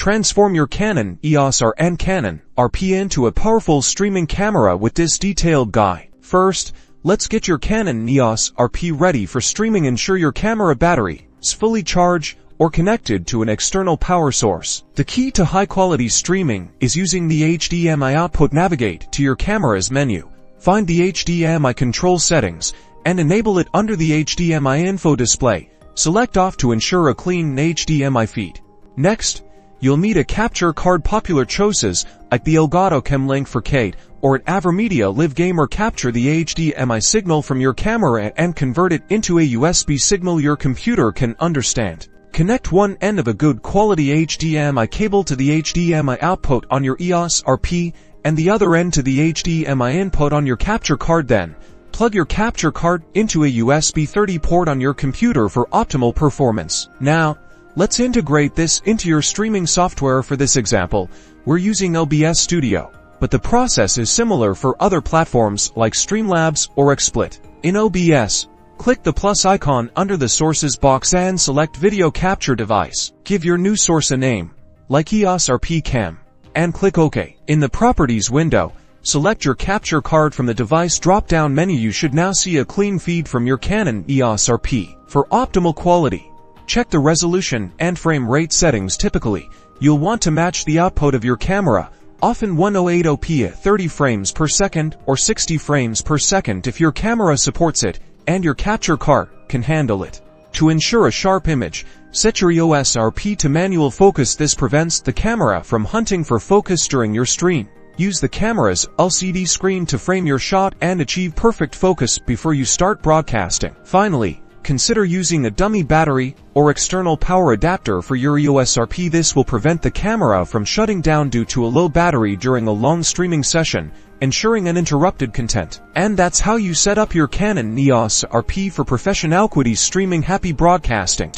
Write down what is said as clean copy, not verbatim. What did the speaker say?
Transform your Canon EOS R and Canon Rp into a powerful streaming camera with this detailed guide. First, let's get your Canon EOS Rp ready for streaming. Ensure your camera battery is fully charged or connected to an external power source. The key to high-quality streaming is using the HDMI output. Navigate to your camera's menu, find the HDMI control settings, and enable it under the HDMI info display. Select off to ensure a clean HDMI feed. Next, you'll need a capture card. Popular choices like the Elgato Cam-Link 4K or an AverMedia Live Gamer capture the HDMI signal from your camera and convert it into a USB signal your computer can understand. Connect one end of a good quality HDMI cable to the HDMI output on your EOS Rp and the other end to the HDMI input on your capture card. Then, plug your capture card into a USB 30 port on your computer for optimal performance. Now, let's integrate this into your streaming software. For this example, we're using OBS Studio, but the process is similar for other platforms like Streamlabs or XSplit. In OBS, click the plus icon under the Sources box and select Video Capture Device. Give your new source a name, like EOS Rp Cam, and click OK. In the Properties window, select your capture card from the device drop-down menu. You should now see a clean feed from your Canon EOS Rp. For optimal quality, check the resolution and frame rate settings. Typically, you'll want to match the output of your camera, often 1080p at 30 frames per second or 60 frames per second if your camera supports it and your capture card can handle it. To ensure a sharp image, set your EOS Rp to manual focus. This prevents the camera from hunting for focus during your stream. Use the camera's LCD screen to frame your shot and achieve perfect focus before you start broadcasting. Finally, consider using a dummy battery or external power adapter for your EOS Rp. This will prevent the camera from shutting down due to a low battery during a long streaming session, ensuring uninterrupted content. And that's how you set up your Canon EOS Rp for professional quality streaming. Happy broadcasting!